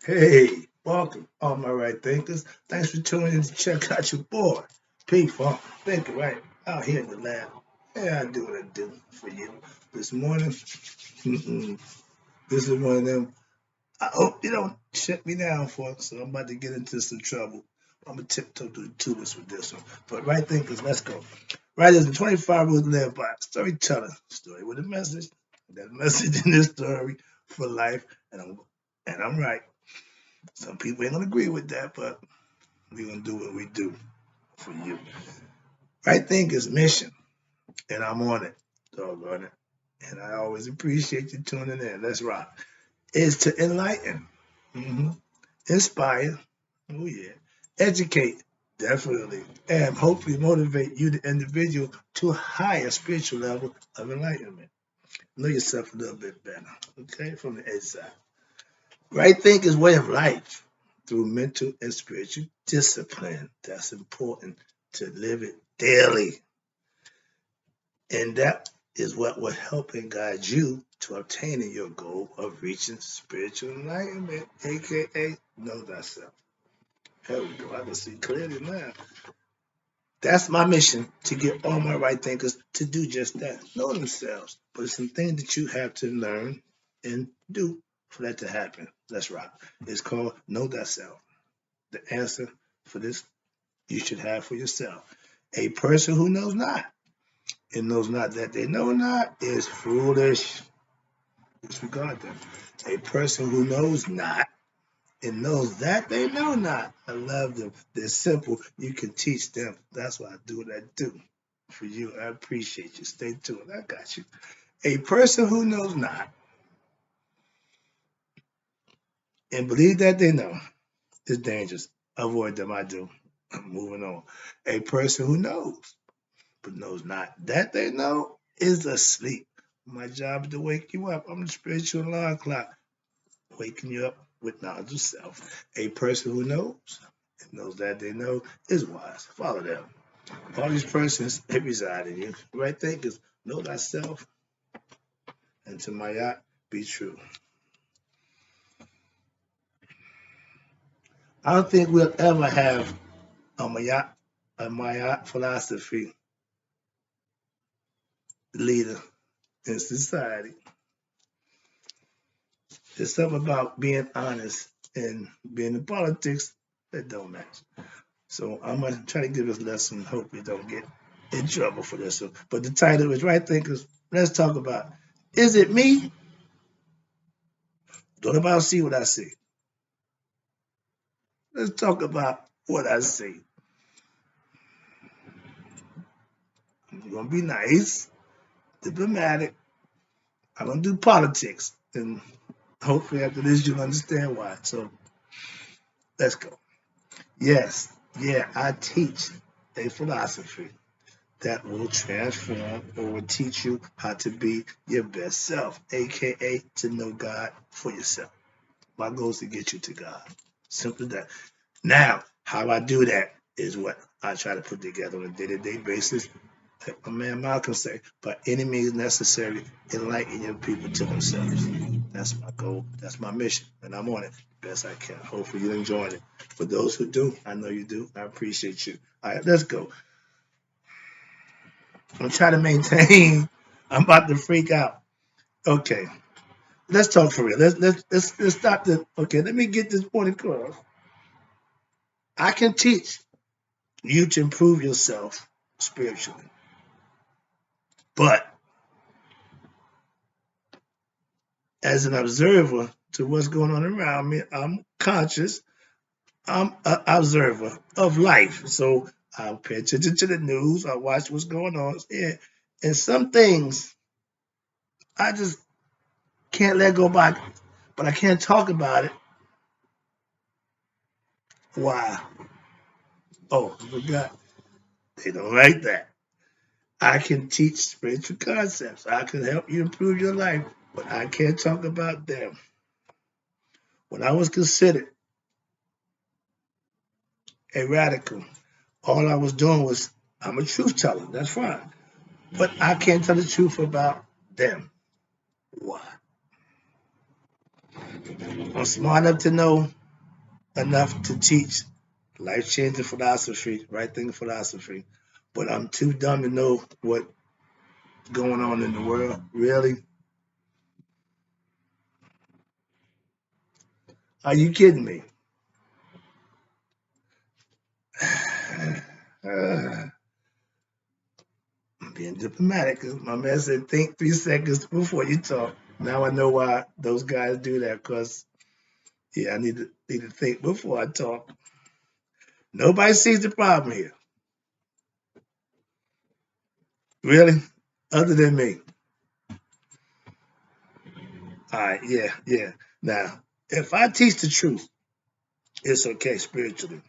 Hey, welcome, all my right thinkers. Thanks for tuning in to check out your boy, P Funk. Thinker, right? Out here in the lab. Yeah, I do what I do for you. This morning, this is one of them. I hope you don't shut me down for, so I'm about to get into some trouble. I'm going to tiptoe through the tulips with this one. But right thinkers, let's go. Right is the 25 rules to live by. Storytelling. Story with a message. That message in this story for life. And I'm right. Some people ain't gonna agree with that, but we're gonna do what we do for you. Right thing is mission, and I'm on it, doggone it. And I always appreciate you tuning in. Let's rock. Is to enlighten, hmm inspire, oh yeah, educate, definitely, and hopefully motivate you, the individual, to a higher spiritual level of enlightenment. Know yourself a little bit better, okay, from the inside. Right think is way of life through mental and spiritual discipline. That's important to live it daily. And that is what will help and guide you to obtaining your goal of reaching spiritual enlightenment, aka know thyself. There we go. I can see clearly now. That's my mission, to get all my right thinkers to do just that. Know themselves. But it's some things that you have to learn and do for that to happen. Let's rock. It's called Know Thyself. The answer for this you should have for yourself. A person who knows not and knows not that they know not is foolish. Disregard them. A person who knows not and knows that they know not. I love them. They're simple. You can teach them. That's why I do what I do for you. I appreciate you. Stay tuned. I got you. A person who knows not and believe that they know is dangerous. Avoid them. I do. I'm moving on. A person who knows but knows not that they know is asleep. My job is to wake you up. I'm the spiritual alarm clock, waking you up with knowledge of self. A person who knows and knows that they know is wise. Follow them. All these persons they reside in you. Right thinkers, know thyself, and to my yacht, be true. I don't think we'll ever have a Mayat philosophy leader in society. There's something about being honest and being in politics that don't match. So I'm gonna try to give this lesson. Hope we don't get in trouble for this one. But the title is Right Thinkers. Let's talk about, is it me? Don't about see what I see. Let's talk about what I see. I'm gonna be nice, diplomatic. I'm gonna do politics, and hopefully after this you'll understand why. So let's go. Yes, yeah, I teach a philosophy that will transform or will teach you how to be your best self, aka to know God for yourself. My goal is to get you to God. Simply that. Now, how I do that is what I try to put together on a day-to-day basis. Like my man Malcolm say, by any means necessary, enlighten your people to themselves. That's my goal. That's my mission. And I'm on it the best I can. Hopefully you're enjoying it. For those who do, I know you do. I appreciate you. All right, let's go. I'm trying to maintain. I'm about to freak out. Okay, let's talk for real. Let's stop this. Okay, let me get this point across. I can teach you to improve yourself spiritually, but as an observer to what's going on around me, I'm conscious. I'm an observer of life, so I pay attention to the news. I watch what's going on, yeah, and some things I just can't let go by, but I can't talk about it. Why? Oh, I forgot. They don't like that. I can teach spiritual concepts. I can help you improve your life, but I can't talk about them. When I was considered a radical, all I was doing was, I'm a truth teller. That's fine. But I can't tell the truth about them. Why? I'm smart enough to know enough to teach life-changing philosophy, right thing philosophy, but I'm too dumb to know what's going on in the world. Really? Are you kidding me? I'm being diplomatic. 'Cause my man said, think 3 seconds before you talk. Now I know why those guys do that. Cause yeah, I need to think before I talk. Nobody sees the problem here, really, other than me. All right, yeah, yeah. Now, if I teach the truth, it's okay spiritually.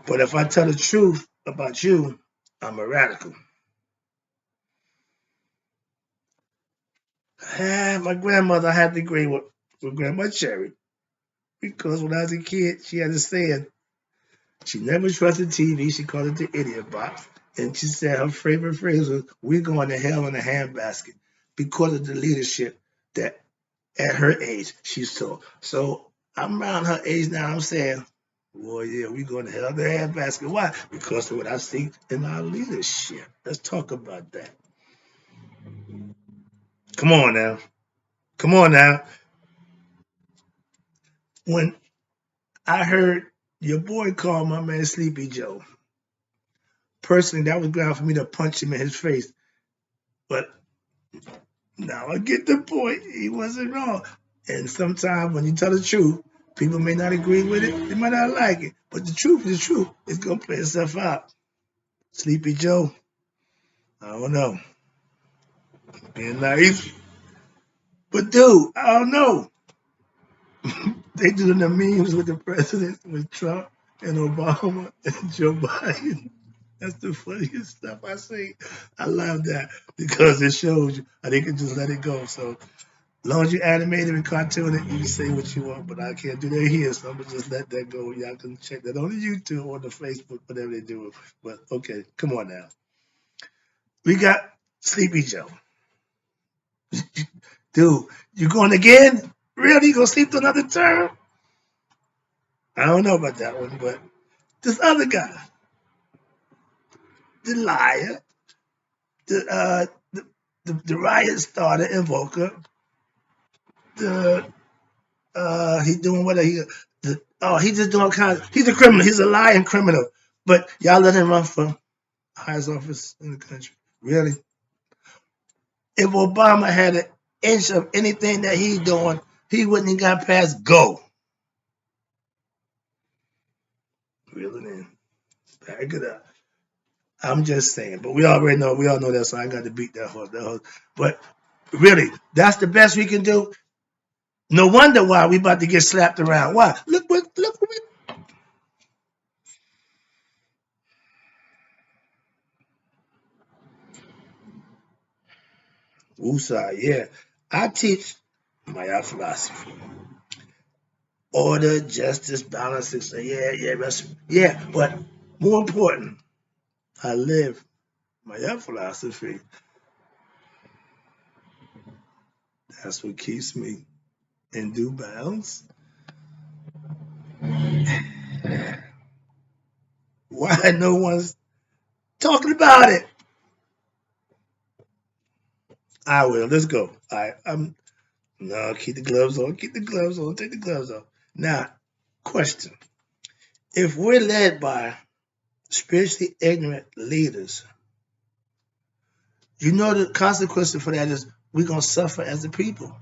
But if I tell the truth about you, I'm a radical. My grandmother, I had to agree with Grandma Cherry because when I was a kid, she had a saying. She never trusted TV. She called it the idiot box. And she said her favorite phrase was, "We're going to hell in a handbasket," because of the leadership that at her age she saw. So I'm around her age now. I'm saying, well, yeah, we're going to hell in a handbasket. Why? Because of what I see in our leadership. Let's talk about that. Come on now. Come on now. When I heard your boy call my man Sleepy Joe, personally, that was ground for me to punch him in his face. But now I get the point. He wasn't wrong. And sometimes when you tell the truth, people may not agree with it. They might not like it. But the truth is the truth. It's going to play itself out. Sleepy Joe, I don't know. Being naive. But dude, I don't know. They do the memes with the presidents, with Trump and Obama and Joe Biden. That's the funniest stuff I see. I love that because it shows you they can just let it go. So as long as you animate it and cartoon it, you can say what you want, but I can't do that here, so I'm gonna just let that go. Y'all can check that on the YouTube or the Facebook, whatever they do. But okay, come on now. We got Sleepy Joe. Dude, you going again? Really? You gonna sleep to another term? I don't know about that one, but this other guy, the liar, the the riot starter invoker, the he doing what he he just doing kind of, he's a criminal, he's a lying criminal. But y'all let him run for highest office in the country. Really? If Obama had an inch of anything that he's doing, he wouldn't have got past go. Really, man. Back it up. I'm just saying, but we all know that, so I got to beat that horse. But really, that's the best we can do. No wonder why we about to get slapped around. Why? Look what we Woosah, yeah. I teach my philosophy. Order, justice, balance, so yeah, but more important, I live my philosophy. That's what keeps me in due bounds. Why no one's talking about it? I will. Let's go. I'm no, keep the gloves on. Keep the gloves on. Take the gloves off. Now, question: if we're led by spiritually ignorant leaders, you know the consequence for that is we're gonna suffer as a people.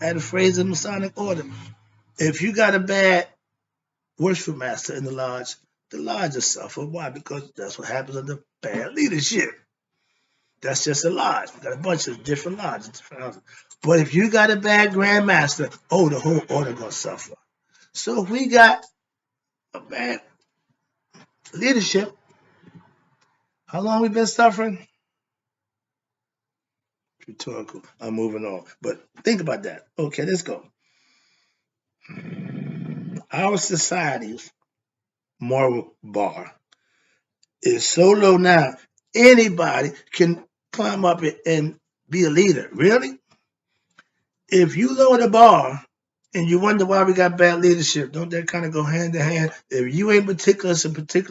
At the phrase of Masonic order, if you got a bad worship master in the lodge will suffer. Why? Because that's what happens under bad leadership. That's just a lodge. We got a bunch of different lodges, different houses. But if you got a bad grandmaster, the whole order gonna suffer. So if we got a bad leadership, how long we been suffering? Rhetorical. I'm moving on. But think about that. Okay, let's go. Our society's moral bar is so low now, anybody can climb up it and be a leader. Really? If you lower the bar, And you wonder why we got bad leadership. Don't that kind of go hand in hand? If you ain't particular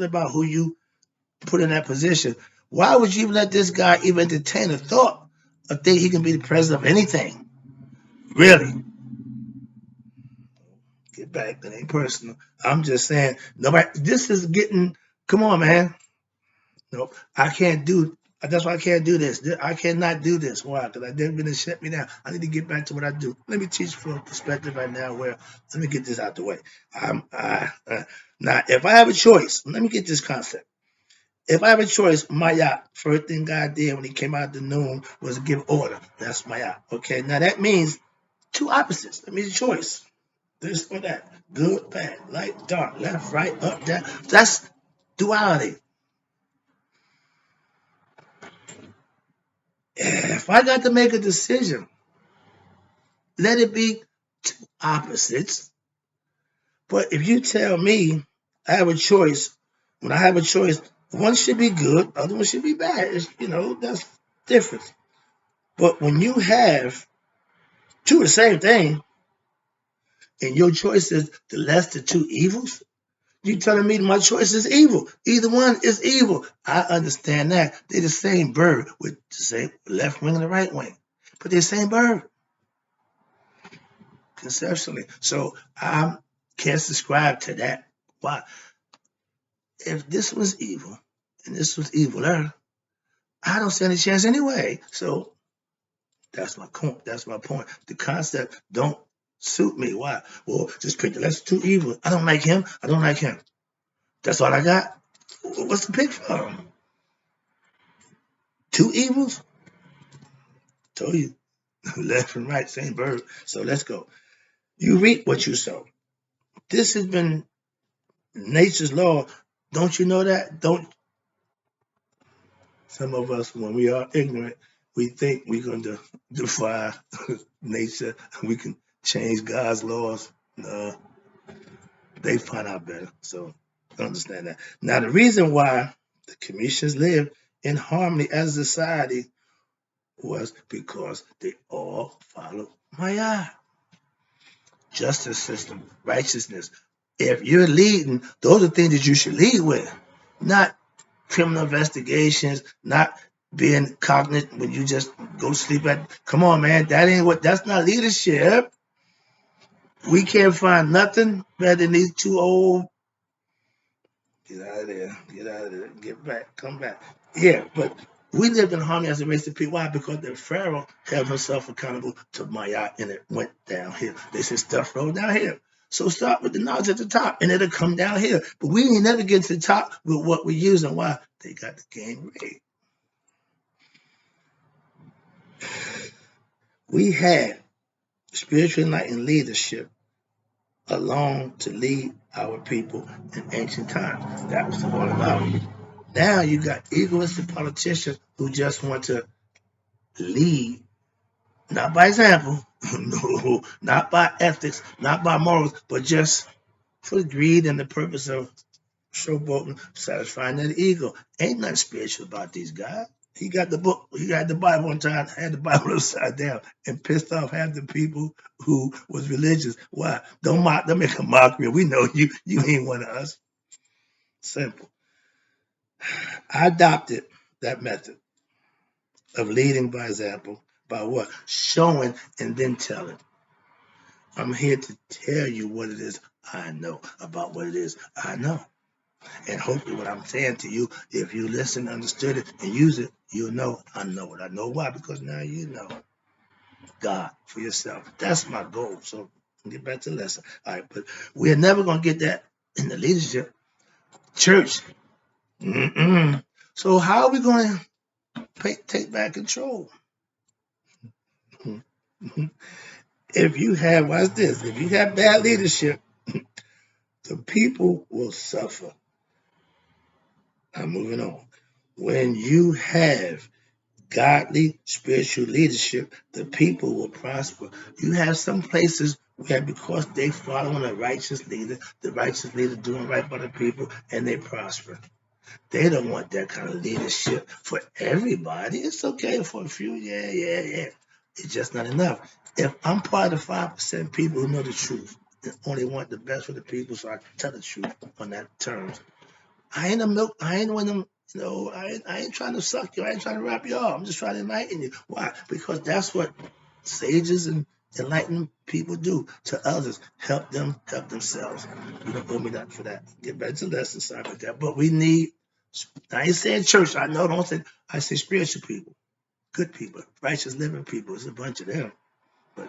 about who you put in that position, why would you let this guy even entertain a thought or think he can be the president of anything? Really? Get back. That ain't personal. I'm just saying, nobody, this is getting, come on, man. Nope. I can't do, that's why I can't do this. I cannot do this. Why? Because they're going to shut me down. I need to get back to what I do. Let me teach from a perspective right now where, let me get this out the way. Now, if I have a choice, let me get this concept. If I have a choice, Maya, first thing God did when he came out the noon was give order. That's Maya. Okay, now that means two opposites. That means a choice. This or that. Good, bad, light, dark, left, right, up, down. That's duality. If I got to make a decision, let it be two opposites. But if you tell me I have a choice, when I have a choice, one should be good, other one should be bad. That's different. But when you have two the same thing, and your choice is the lesser two evils, you telling me my choice is evil. Either one is evil. I understand that. They're the same bird with the same left wing and the right wing. But they're the same bird, conceptually. So I can't subscribe to that. Why? If this was evil and this was eviler, I don't stand a chance anyway. So that's my point. That's my point. The concept don't suit me. Why? Well, just pick the lesser two evil. I don't like him. I don't like him. That's all I got. What's the pick from? Two evils? Told you. Left and right, same bird. So let's go. You reap what you sow. This has been nature's law. Don't you know that? Don't some of us, when we are ignorant, we think we're going to defy nature. We can change God's laws. No, they find out better. So understand that. Now, the reason why the Commissions live in harmony as a society was because they all follow Maya. Justice system, righteousness. If you're leading, those are things that you should lead with, not criminal investigations, not being cognizant when you just go sleep at. Come on, man, that's not leadership. We can't find nothing better than these two old. Get out of there, get out of there, get back, come back. Yeah, but we lived in harmony as a race of people. Why? Because the Pharaoh held himself accountable to Maya and it went downhill. They said stuff rolled down here. So start with the knowledge at the top and it'll come down here. But we ain't never get to the top with what we're using. Why? They got the game rigged. We had spiritual enlightened leadership alone to lead our people in ancient times. That was all about. Now you got egoistic politicians who just want to lead, not by example, no, not by ethics, not by morals, but just for greed and the purpose of showboating, satisfying that ego. Ain't nothing spiritual about these guys. He got the book, he got the Bible one time, had the Bible upside down, and pissed off half the people who was religious. Why? Don't make a mockery. We know you ain't one of us. Simple. I adopted that method of leading by example. By what? Showing and then telling. I'm here to tell you what it is I know about what it is I know. And hopefully what I'm saying to you, if you listen, understood it, and use it, you'll know I know it. I know why, because now you know God for yourself. That's my goal. So get back to the lesson. All right, but we're never going to get that in the leadership. Church. So how are we going to take back control? If you have, watch this, if you have bad leadership, the people will suffer. I'm moving on. When you have godly spiritual leadership, the people will prosper. You have some places where because they following a righteous leader, the righteous leader doing right by the people, and they prosper. They don't want that kind of leadership for everybody. It's okay for a few, yeah. It's just not enough. If I'm part of the 5% people who know the truth and only want the best for the people, so I tell the truth on that terms. I ain't a milk. I ain't one of them. I ain't trying to suck you. I ain't trying to wrap you up. I'm just trying to enlighten you. Why? Because that's what sages and enlightened people do to others. Help them help themselves. You don't owe me nothing for that. Get back to the lesson. Sorry about that. But we need. I ain't saying church. I know. Don't say. I say spiritual people, good people, righteous living people. It's a bunch of them, but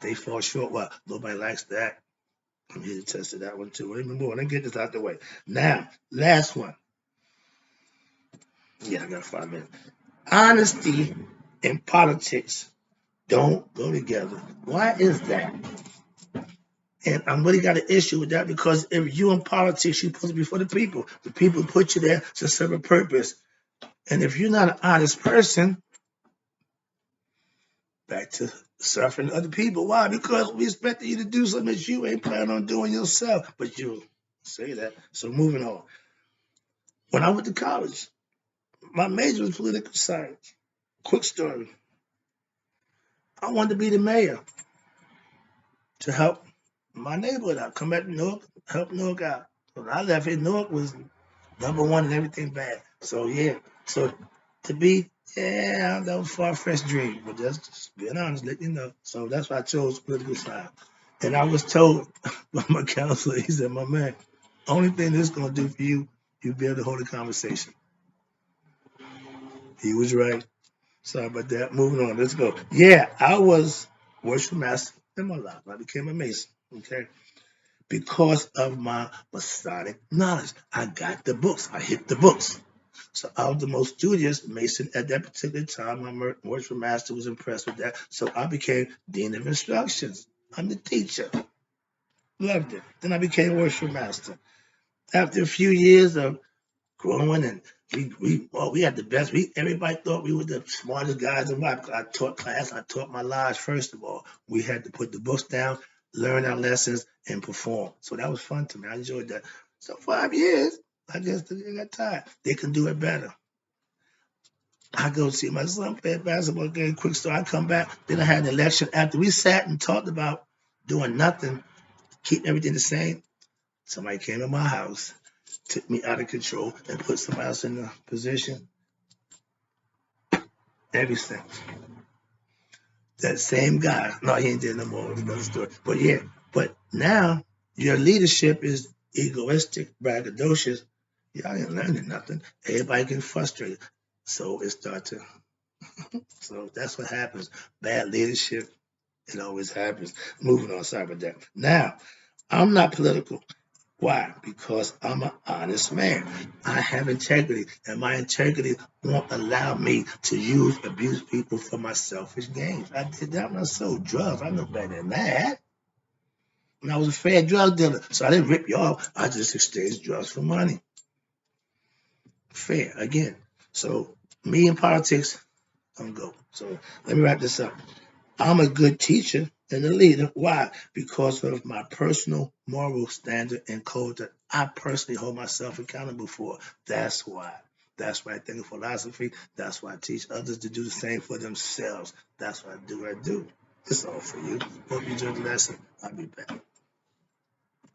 they fall short. Well, nobody likes that. I'm here to test that one too. Even more. Let me get this out the way. Now, last one. Yeah, I got 5 minutes. Honesty and politics don't go together. Why is that? And I'm really got an issue with that because if you in politics, you're supposed to be for the people. The people put you there to serve a purpose. And if you're not an honest person, back to suffering other people. Why? Because we expect you to do something that you ain't planning on doing yourself. But you say that. So moving on. When I went to college, my major was political science. Quick story. I wanted to be the mayor to help my neighborhood out. Come back to Newark, help Newark out. When I left here, Newark was #1 and everything bad. So yeah. So to be, yeah, that was a far-fetched dream. But just being honest, let you know. So that's why I chose political science. And I was told by my counselor, he said, my man, only thing this is gonna do for you, you'll be able to hold a conversation. He was right. Sorry about that. Moving on. Let's go. Yeah, I was worship master in my life. I became a Mason. Okay. Because of my Masonic knowledge. I got the books. I hit the books. So I was the most studious Mason at that particular time. My worship master was impressed with that. So I became Dean of Instructions. I'm the teacher. Loved it. Then I became worship master. After a few years of growing and we had the best. Everybody thought we were the smartest guys in life. I taught class. I taught my lives. First of all, we had to put the books down, learn our lessons, and perform. So that was fun to me. I enjoyed that. So 5 years, I just got tired. They can do it better. I go see my son play a basketball game. Quick story. I come back. Then I had an election. After we sat and talked about doing nothing, keep everything the same. Somebody came to my house, took me out of control, and put somebody else in the position. Everything. That same guy. No, he ain't there no more. It's another story. But yeah, but now your leadership is egoistic, braggadocious. Y'all ain't learning nothing. Everybody getting frustrated. So it starts to, so that's what happens. Bad leadership, it always happens. Moving on, sorry about that. Now, I'm not political. Why? Because I'm an honest man. I have integrity, and my integrity won't allow me to abuse people for my selfish gains. I did that when I sold drugs. I know better than that. When I was a fair drug dealer, so I didn't rip you off. I just exchanged drugs for money. Fair, again. So me in politics, I'm go. So let me wrap this up. I'm a good teacher and a leader. Why? Because of my personal moral standard and code that I personally hold myself accountable for. That's why. That's why I think of philosophy. That's why I teach others to do the same for themselves. That's why I do what I do. It's all for you. Hope you enjoyed the lesson. I'll be back.